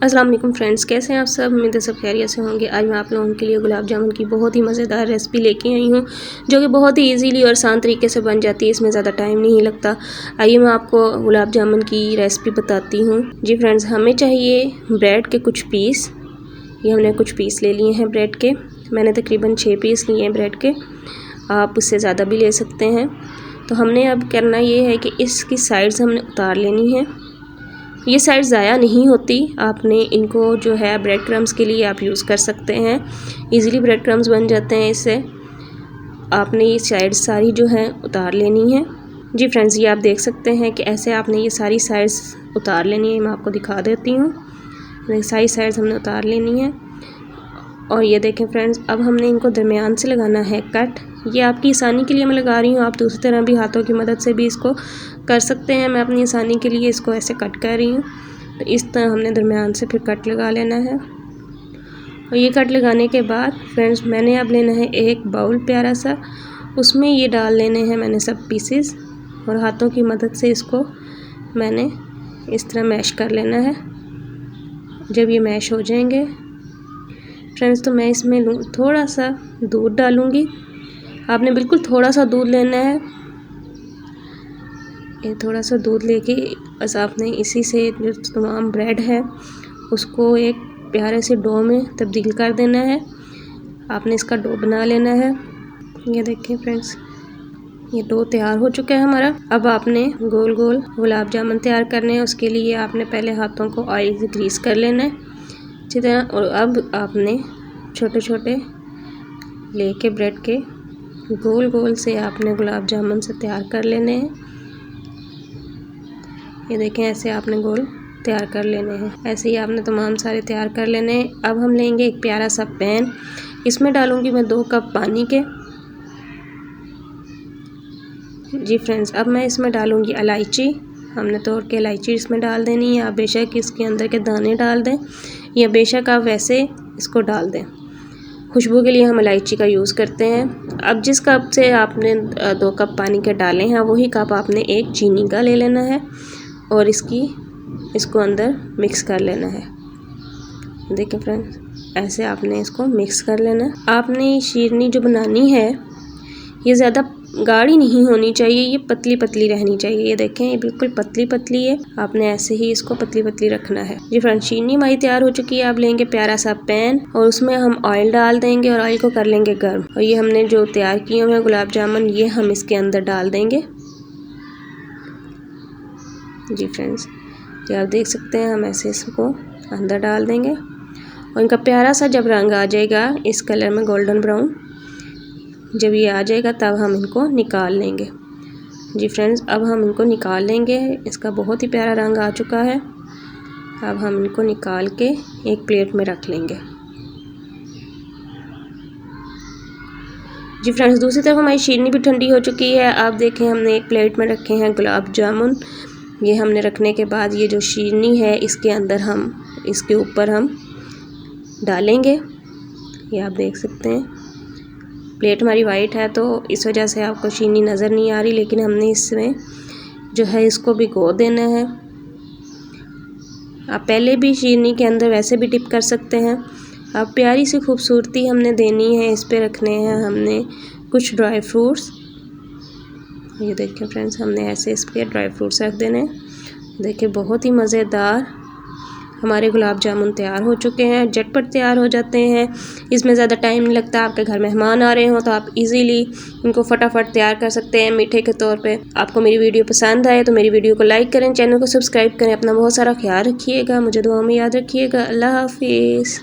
अस्सलाम वालेकुम फ्रेंड्स, कैसे हैं आप सब। उम्मीद है सब खैरियत से होंगे। आज मैं आप लोगों के लिए गुलाब जामुन की बहुत ही मज़ेदार रेसिपी लेके आई हूँ, जो कि बहुत ही इजीली और आसान तरीके से बन जाती है। इसमें ज़्यादा टाइम नहीं लगता। आइए मैं आपको गुलाब जामुन की रेसिपी बताती हूँ। जी फ्रेंड्स, हमें चाहिए ब्रेड के कुछ पीस। ये हमने कुछ पीस ले लिए हैं ब्रेड के। मैंने तकरीबन 6 पीस लिए हैं ब्रेड के, आप उससे ज़्यादा भी ले सकते हैं। तो हमने अब करना ये है कि इसकी साइड्स हमने उतार लेनी है। ये साइड ज़ाया नहीं होती, आपने इनको जो है ब्रेड क्रम्स के लिए आप यूज़ कर सकते हैं। इजीली ब्रेड क्रम्स बन जाते हैं इससे। आपने ये साइड सारी जो है उतार लेनी है। जी फ्रेंड्स, ये आप देख सकते हैं कि ऐसे आपने ये सारी साइड्स उतार लेनी है। मैं आपको दिखा देती हूँ। सारी साइड्स हमने उतार लेनी है। और ये देखें फ्रेंड्स, अब हमने इनको दरमियान से लगाना है कट। ये आपकी आसानी के लिए मैं लगा रही हूँ, आप दूसरी तरह भी हाथों की मदद से भी इसको कर सकते हैं। मैं अपनी आसानी के लिए इसको ऐसे कट कर रही हूँ। तो इस तरह हमने दरमियान से फिर कट लगा लेना है। और ये कट लगाने के बाद फ्रेंड्स, मैंने अब लेना है एक बाउल प्यारा सा, उसमें ये डाल लेने हैं मैंने सब पीसेस, और हाथों की मदद से इसको मैंने इस तरह मैश कर लेना है। जब ये मैश हो जाएंगे फ्रेंड्स, तो मैं इसमें थोड़ा सा दूध डालूँगी। आपने बिल्कुल थोड़ा सा दूध लेना है। ये थोड़ा सा दूध लेके बस आपने इसी से जो तमाम ब्रेड है उसको एक प्यारे से डो में तब्दील कर देना है। आपने इसका डो बना लेना है। ये देखिए फ्रेंड्स, ये डो तैयार हो चुका है हमारा। अब आपने गोल गोल गुलाब जामुन तैयार करने हैं। उसके लिए आपने पहले हाथों को ऑयल से ग्रीस कर लेना है अच्छी तरह। और अब आपने छोटे छोटे लेके ब्रेड के गोल गोल से आपने गुलाब जामुन से तैयार कर लेने हैं। ये देखें, ऐसे आपने गोल तैयार कर लेने हैं। ऐसे ही आपने तमाम सारे तैयार कर लेने हैं। अब हम लेंगे एक प्यारा सा पैन। इसमें डालूंगी मैं 2 कप पानी के। जी फ्रेंड्स, अब मैं इसमें डालूंगी इलायची। हमने तोड़ के इलायची इसमें डाल देनी है। आप बेशक इसके अंदर के दाने डाल दें या बेशक आप वैसे इसको डाल दें। खुशबू के लिए हम इलायची का यूज़ करते हैं। अब जिस कप से आपने 2 कप पानी के डाले हैं, वही कप आपने एक चीनी का ले लेना है और इसको अंदर मिक्स कर लेना है। देखिए फ्रेंड्स, ऐसे आपने इसको मिक्स कर लेना है। आपने शीरनी जो बनानी है ये ज़्यादा गाढ़ी नहीं होनी चाहिए, ये पतली पतली रहनी चाहिए। ये देखें, ये बिल्कुल पतली पतली है। आपने ऐसे ही इसको पतली पतली रखना है। जी फ्रेंड्स, चीनी हमारी तैयार हो चुकी है। आप लेंगे प्यारा सा पैन और उसमें हम ऑयल डाल देंगे और ऑयल को कर लेंगे गर्म। और ये हमने जो तैयार किए हुए हैं गुलाब जामुन, ये हम इसके अंदर डाल देंगे। जी फ्रेंड्स, ये आप देख सकते हैं, हम ऐसे इसको अंदर डाल देंगे और इनका प्यारा सा जब रंग आ जाएगा इस कलर में, गोल्डन ब्राउन, जब ये आ जाएगा तब हम इनको निकाल लेंगे। जी फ्रेंड्स, अब हम इनको निकाल लेंगे। इसका बहुत ही प्यारा रंग आ चुका है। अब हम इनको निकाल के एक प्लेट में रख लेंगे। जी फ्रेंड्स, दूसरी तरफ हमारी शीरनी भी ठंडी हो चुकी है। आप देखें, हमने एक प्लेट में रखे हैं गुलाब जामुन। ये हमने रखने के बाद ये जो शीरनी है इसके अंदर हम इसके ऊपर हम डालेंगे। ये आप देख सकते हैं, प्लेट हमारी वाइट है तो इस वजह से आपको शीरनी नज़र नहीं आ रही, लेकिन हमने इसमें जो है इसको भिगो देना है। आप पहले भी शीरनी के अंदर वैसे भी डिप कर सकते हैं। अब प्यारी सी खूबसूरती हमने देनी है। इस पे रखने हैं हमने कुछ ड्राई फ्रूट्स। ये देखिए फ्रेंड्स, हमने ऐसे इस पर ड्राई फ्रूट्स रख देने। देखिए, बहुत ही मज़ेदार हमारे गुलाब जामुन तैयार हो चुके हैं। झटपट तैयार हो जाते हैं, इसमें ज़्यादा टाइम नहीं लगता। आपके घर मेहमान आ रहे हो तो आप इजीली इनको फटाफट तैयार कर सकते हैं मीठे के तौर पे। आपको मेरी वीडियो पसंद आए तो मेरी वीडियो को लाइक करें, चैनल को सब्सक्राइब करें। अपना बहुत सारा ख्याल रखिएगा, मुझे दुआ में याद रखिएगा। अल्लाह हाफिज़।